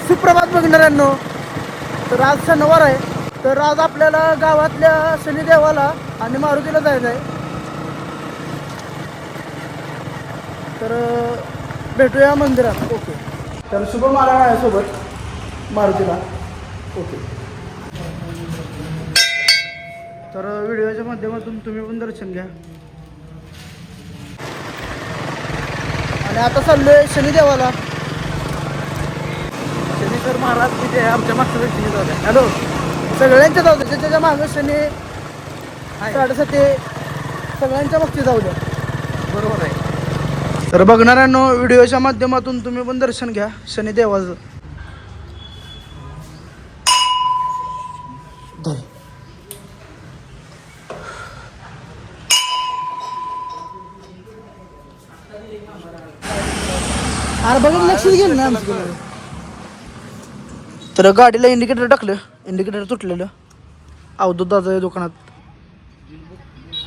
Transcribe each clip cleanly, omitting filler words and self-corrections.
सुप्रभात बघणाऱ्यांनो. तर आज शनिवार आहे, तर आज आपल्याला गावातल्या शनिदेवाला आणि मारुतीला जायचं आहे. तर भेटूया मंदिरात. ओके. तर शुभ महाराज आहे सोबत मारुतीला. ओके. तर व्हिडिओच्या माध्यमातून तुम्ही पण दर्शन घ्या. आणि आता चाललोय शनिदेवाला. शनीश्वर महाराज तिथे आमच्या मागच्या व्यक्तीने जाऊ द्या. हॅलो, सगळ्यांच्या जाऊ द्या. त्याच्या मागं शनी साडेसाती सगळ्यांच्या मागची जाऊ द्या. बरोबर आहे. तर बघणाऱ्यांनो, व्हिडिओच्या माध्यमातून तुम्ही पण दर्शन घ्या शनिदेवाचं. अरे बघा, लक्षच गेलं ना आमचं. तर गाडीला इंडिकेटर टाकलं, इंडिकेटर तुटलेलं अवधूत दादा दुकानात,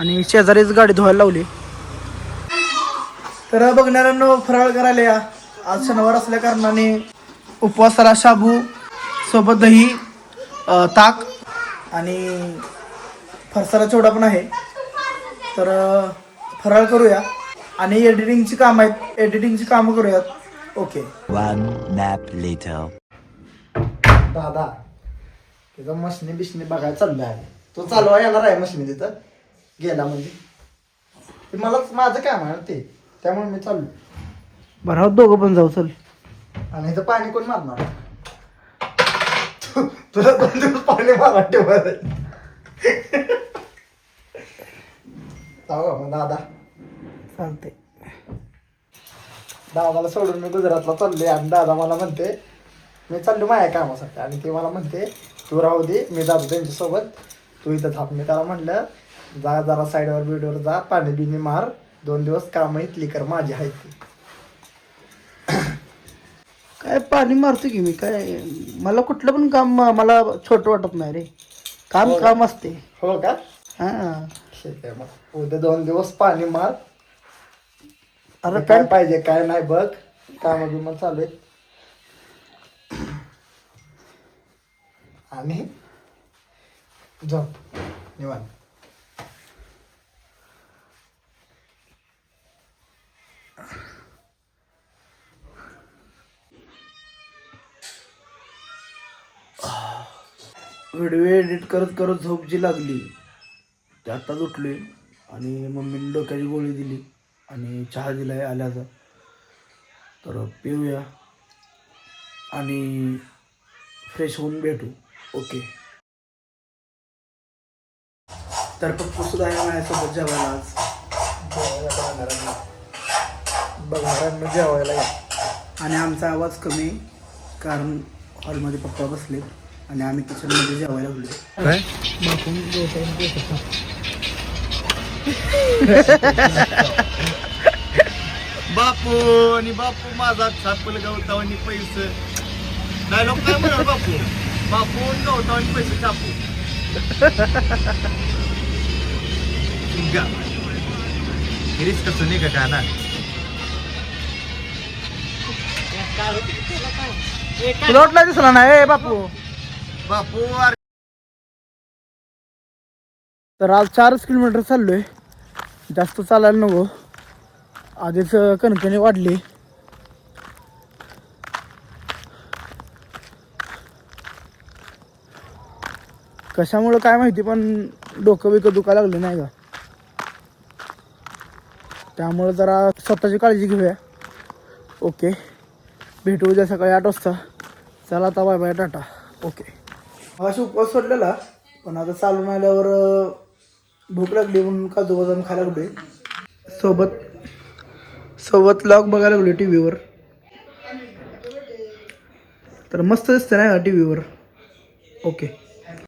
आणि शेजारीच गाडी धुवायला लावली. तर बघणाऱ्यांनो, फराळ करायला या. आज शनिवार असल्या कारणाने उपवासाला शाबू सोबत दही, ताक आणि फरसाला चिवडा पण आहे. तर फराळ करूया आणि एडिटिंगची कामं आहेत, एडिटिंगची कामं करूयात. ओके. One nap later. दादा तिथं मशनी बिशनी बघायला चाललं आहे. तो चालवा येणार आहे मशनी तिथं गेला म्हणजे. ते मला माझं काम आहे ते, त्यामुळे मी चाललो. बरं, दोघं पण जाऊ. चल. आणि इथं पाणी कोण मारणार? तुला 2 दिवस पाणी मारा ठेवत जाऊ मग दादा. चालते. दादाला सोडून मी गुजरातला चाललोय आणि दादा मला म्हणते मी चाललो माझ्या कामासाठी, आणि ते मला म्हणते तू राहू दे, मी जातो त्यांच्यासोबत, तू इथं थांब. मी त्याला म्हणलं जा जरा साईडवर बिडवर जा, पाणी बिणी मार, 2 दिवस कामं इथली कर माझी आहे ती. काय पाणी मारतो की मी, काय मला कुठलं पण काम मला छोटं वाटत नाही रे. काम काम असते. हो का? हां, ठीक आहे. मग उद्या 2 दिवस पाणी मार. अरे काय पाहिजे काय नाही बघ, काम बिम चालू आहे. आणि झोप निवांत. व्हिडिओ एडिट करत करत झोप जी लागली ते आत्ताच उठलोय. आणि मम्मीने डोक्याची गोळी दिली आणि चहा दिला आहे आल्याचा. तर पिऊया आणि फ्रेश होऊन भेटू. ओके. तर पप्पू सुद्धा आहे माझ्यासोबत जेवायला आज. बघणाऱ्यांना जेवायला या. आणि आमचा आवाज कमी कारण हॉलमध्ये पप्पा बसले आणि आम्ही किचनमध्ये जेवायला लागलो. काय बापू आणि बापू माझा छापल गवतावानी पैसे डायलॉग काय म्हणणार बापू. बापू गवतावानी पैसे छापू. गिरीश कसं नाही का ना. तुला वाटलं दिसला नाही बापू. बापू तर आज 4 किलोमीटर चाललोय, जास्त चालायला नको. आधीच कणकणी वाढली. कशामुळं काय माहिती, पण डोकं बिकं दुखायला लागलं नाही का, त्यामुळे जरा स्वतःची काळजी घेऊया. ओके. भेटू उद्या सकाळी 8 वाजता. चला आता, बाय बाय, टाटा. ओके. अशी उपवास सोडलेला, पण आता चालून आल्यावर भूक लागली म्हणून काजू बदाम खायला लागले. सोबत लॉग बघायला लागलो टी व्हीवर. तर मस्त दिसतं नाही का टी व्हीवर. ओके.